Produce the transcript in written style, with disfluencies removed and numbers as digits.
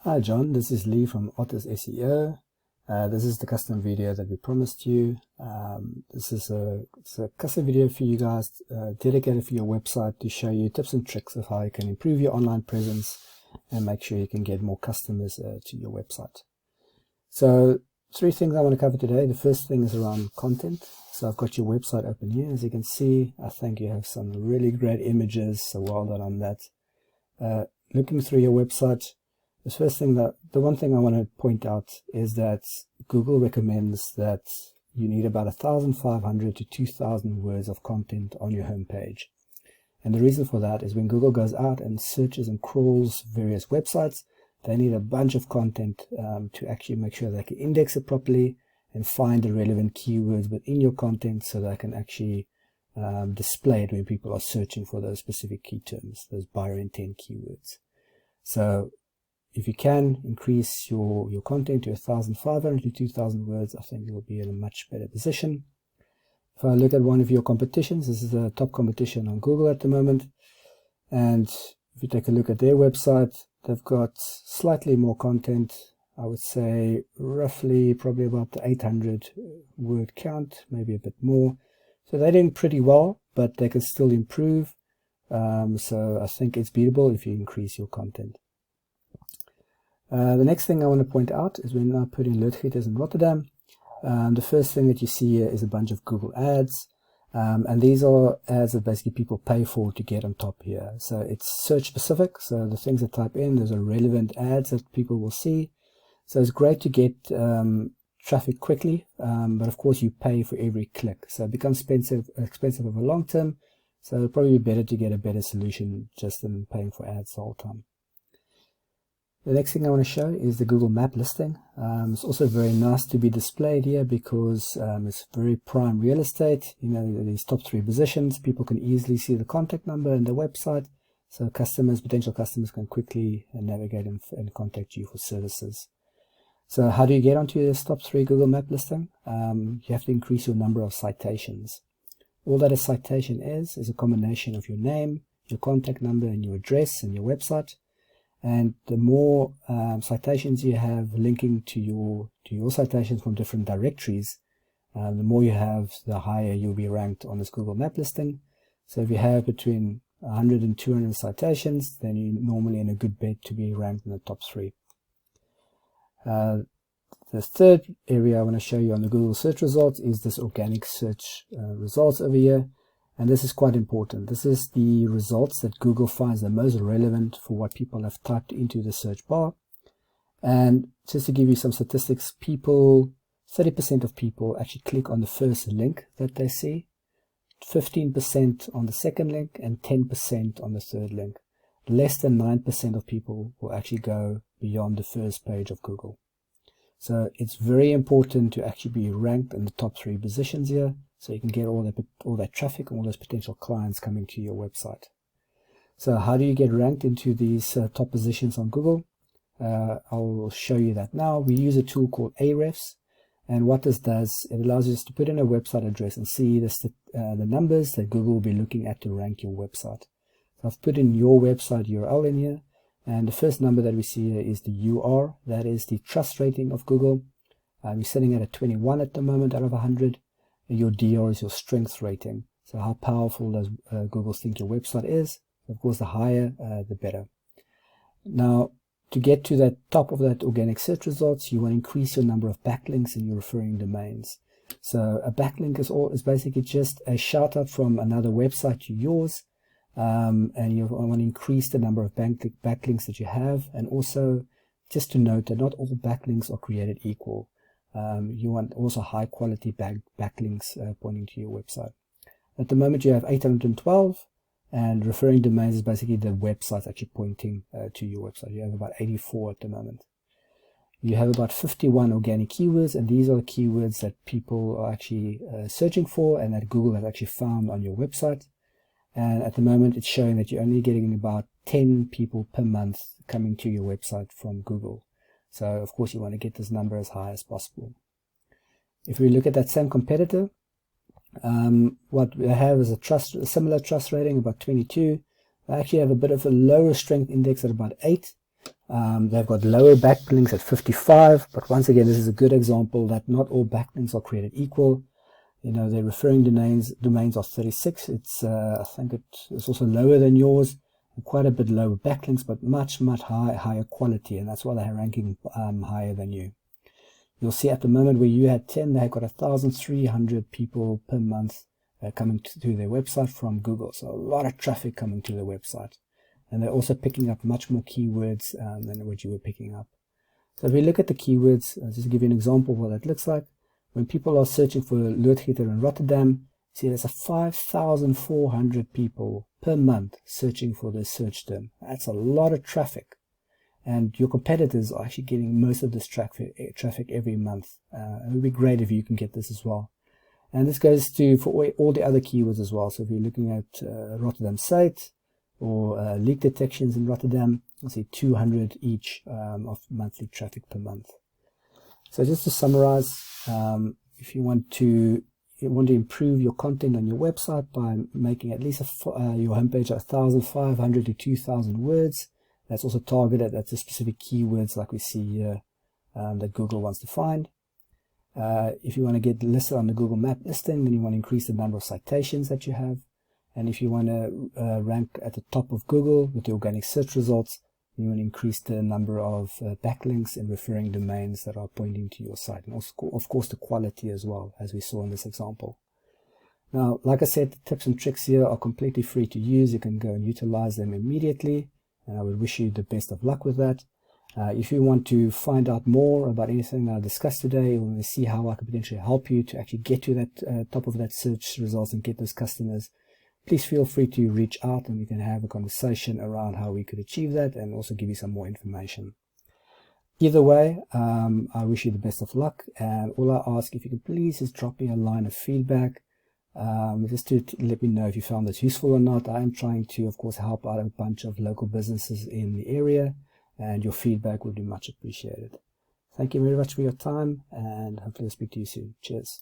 Hi John, this is Lee from Otters SEO. This is the custom video that we promised you. This is it's a custom video for you guys, dedicated for your website, to show you tips and tricks of how you can improve your online presence and make sure you can get more customers to your website. So 3 things I want to cover today. The first thing is around content. So I've got your website open here. As you can see, I think you have some really great images, so well done on that. Looking through your website, the one thing I want to point out is that Google recommends that you need about 1,500 to 2,000 words of content on your home page. And the reason for that is when Google goes out and searches and crawls various websites, they need a bunch of content to actually make sure they can index it properly and find the relevant keywords within your content so they can actually display it when people are searching for those specific key terms, those buyer intent keywords. So if you can increase your content to 1,500 to 2,000 words, I think you'll be in a much better position. If I look at one of your competitions, this is the top competition on Google at the moment. And if you take a look at their website, they've got slightly more content. I would say roughly probably about the 800 word count, maybe a bit more. So they're doing pretty well, but they can still improve. So I think it's beatable if you increase your content. The next thing I want to point out is when I put in loodgieters in Rotterdam, the first thing that you see here is a bunch of Google ads. And these are ads that basically people pay for to get on top here. So it's search specific. So the things that type in, those are relevant ads that people will see. So it's great to get traffic quickly, but of course you pay for every click. So it becomes expensive over long term. So it'll probably be better to get a better solution just than paying for ads the whole time. The next thing I want to show is the Google Map listing. It's also very nice to be displayed here because it's very prime real estate. You know, these top 3 positions, people can easily see the contact number and the website. So potential customers can quickly navigate and contact you for services. So how do you get onto this top 3 Google Map listing? You have to increase your number of citations. All that a citation is a combination of your name, your contact number, and your address and your website. And the more citations you have linking to your citations from different directories, the more you have, the higher you'll be ranked on this Google Map listing. So if you have between 100 and 200 citations, then you're normally in a good bet to be ranked in the top 3. The third area I want to show you on the Google search results is this organic search results over here. And this is quite important. This is the results that Google finds the most relevant for what people have typed into the search bar. And just to give you some statistics, 30% of people actually click on the first link that they see, 15% on the second link, and 10% on the third link. Less than 9% of people will actually go beyond the first page of Google. So it's very important to actually be ranked in the top 3 positions here, so you can get all that traffic and all those potential clients coming to your website. So how do you get ranked into these top positions on Google? I'll show you that now. We use a tool called Ahrefs, and what this does, it allows us to put in a website address and see the numbers that Google will be looking at to rank your website. So I've put in your website URL in here, and the first number that we see here is the UR. That is the trust rating of Google. We're sitting at a 21 at the moment out of 100. Your DR is your strength rating. So how powerful does Google think your website is? Of course, the higher, the better. Now, to get to that top of that organic search results, you want to increase your number of backlinks in your referring domains. So a backlink is basically just a shout out from another website to yours. And you want to increase the number of backlinks that you have. And also, just to note that not all backlinks are created equal. You want also high quality backlinks pointing to your website. At the moment you have 812, and referring domains is basically the website actually pointing to your website. You have about 84 at the moment. You have about 51 organic keywords, and these are the keywords that people are actually searching for and that Google has actually found on your website. And at the moment it's showing that you're only getting about 10 people per month coming to your website from Google. So of course you want to get this number as high as possible. If we look at that same competitor, what we have is a similar trust rating, about 22. They actually have a bit of a lower strength index at about 8. They've got lower backlinks at 55, but once again, this is a good example that not all backlinks are created equal. You know, their referring domains are 36. It's I think it's also lower than yours, and quite a bit lower backlinks, but much higher quality, and that's why they're ranking higher than you. You'll see at the moment where you had 10, they've got 1,300 people per month coming to their website from Google. So a lot of traffic coming to their website. And they're also picking up much more keywords than what you were picking up. So if we look at the keywords, just to give you an example of what that looks like. When people are searching for Loodgieter in Rotterdam, see there's 5,400 people per month searching for this search term. That's a lot of traffic. And your competitors are actually getting most of this traffic every month. It would be great if you can get this as well. And this goes to for all the other keywords as well. So if you're looking at Rotterdam site or leak detections in Rotterdam, you'll see 200 each of monthly traffic per month. So just to summarize, if you want to improve your content on your website by making at least your homepage 1,500 to 2,000 words, that's also targeted at the specific keywords like we see here that Google wants to find. If you want to get listed on the Google Map listing, then you want to increase the number of citations that you have. And if you want to rank at the top of Google with the organic search results, you want to increase the number of backlinks and referring domains that are pointing to your site. And also, of course, the quality as well, as we saw in this example. Now, like I said, the tips and tricks here are completely free to use. You can go and utilize them immediately. And I would wish you the best of luck with that. If you want to find out more about anything that I discussed today, or want to see how I could potentially help you to actually get to that top of that search results and get those customers, please feel free to reach out and we can have a conversation around how we could achieve that and also give you some more information. Either way, I wish you the best of luck, and all I ask, if you could please just drop me a line of feedback. Just to let me know if you found this useful or not. I am trying to, of course, help out a bunch of local businesses in the area, and your feedback would be much appreciated. Thank you very much for your time, and hopefully I'll speak to you soon. Cheers.